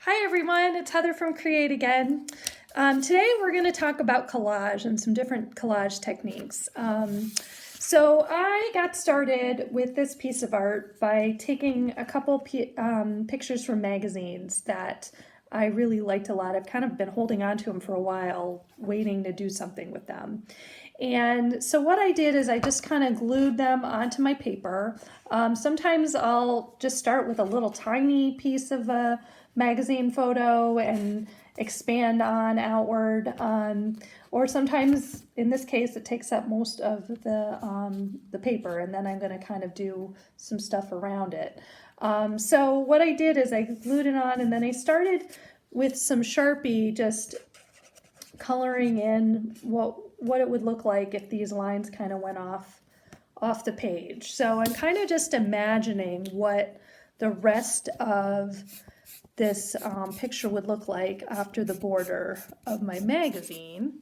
Hi everyone, it's Heather from Create Again. Today we're going to talk about collage and some different collage techniques. So I got started with this piece of art by taking a couple pictures from magazines that I really liked a lot. I've kind of been holding on to them for a while, waiting to do something with them. And so what I did is I just kind of glued them onto my paper. Sometimes I'll just start with a little tiny piece of a magazine photo and expand on outward. Or sometimes, in this case, it takes up most of the paper, and then I'm going to kind of do some stuff around it. So what I did is I glued it on, and then I started with some Sharpie, just coloring in what it would look like if these lines kind of went off the page. So I'm kind of just imagining what the rest of this picture would look like after the border of my magazine,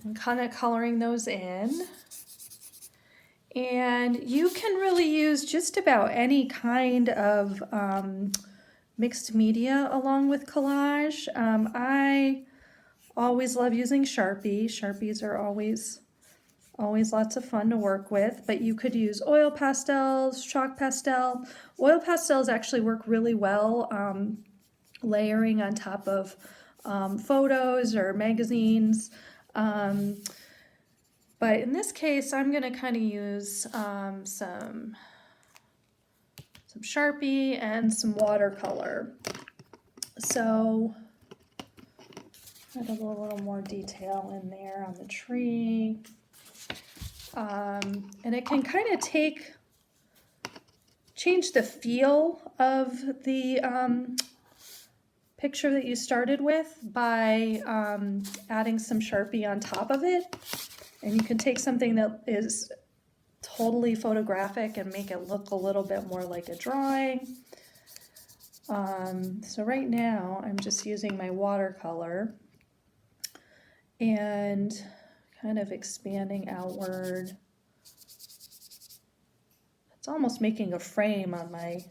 and kind of coloring those in. And you can really use just about any kind of mixed media along with collage. I always love using Sharpie. Sharpies are always lots of fun to work with, but you could use oil pastels, chalk pastel. Oil pastels actually work really well layering on top of photos or magazines. But in this case, I'm going to kind of use some Sharpie and some watercolor. So add a little more detail in there on the tree. And it can kind of change the feel of the picture that you started with by adding some Sharpie on top of it. And you can take something that is totally photographic and make it look a little bit more like a drawing. So right now I'm just using my watercolor and kind of expanding outward. It's almost making a frame on my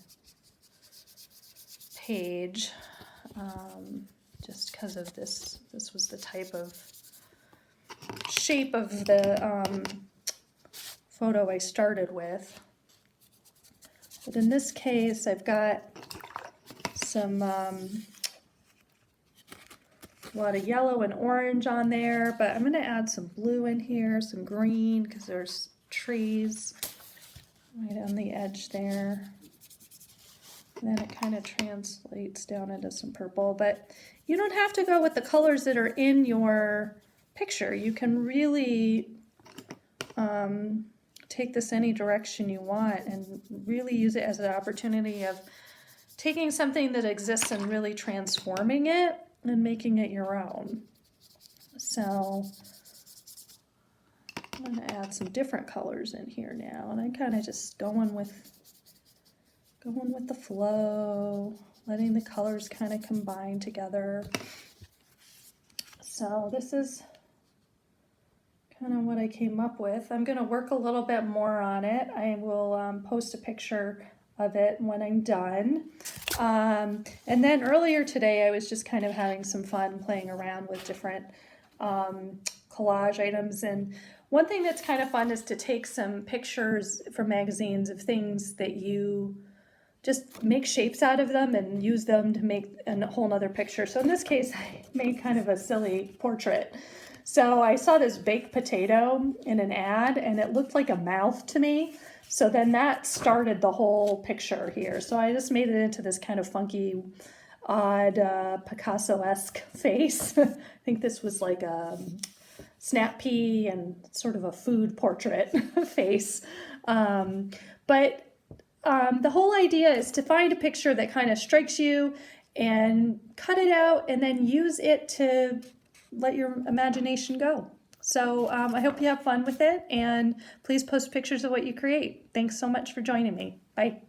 page, just because of this was the type of shape of the photo I started with. But in this case, I've got some a lot of yellow and orange on there, but I'm going to add some blue in here, some green, because there's trees right on the edge there. And then it kind of translates down into some purple, but you don't have to go with the colors that are in your picture. You can really take this any direction you want and really use it as an opportunity of taking something that exists and really transforming it and making it your own. So I'm going to add some different colors in here now, and I'm kind of just going with the flow, letting the colors kind of combine together. So this is kind of what I came up with. I'm going to work a little bit more on it. I will post a picture of it when I'm done. And then earlier today I was just kind of having some fun playing around with different collage items, and one thing that's kind of fun is to take some pictures from magazines of things that you just make shapes out of them and use them to make a whole nother picture. So in this case I made kind of a silly portrait. So I saw this baked potato in an ad and it looked like a mouth to me. So then that started the whole picture here. So I just made it into this kind of funky, odd Picasso-esque face. I think this was like a snap pea and sort of a food portrait face. But the whole idea is to find a picture that kind of strikes you and cut it out and then use it to let your imagination go. So I hope you have fun with it, and please post pictures of what you create. Thanks so much for joining me. Bye.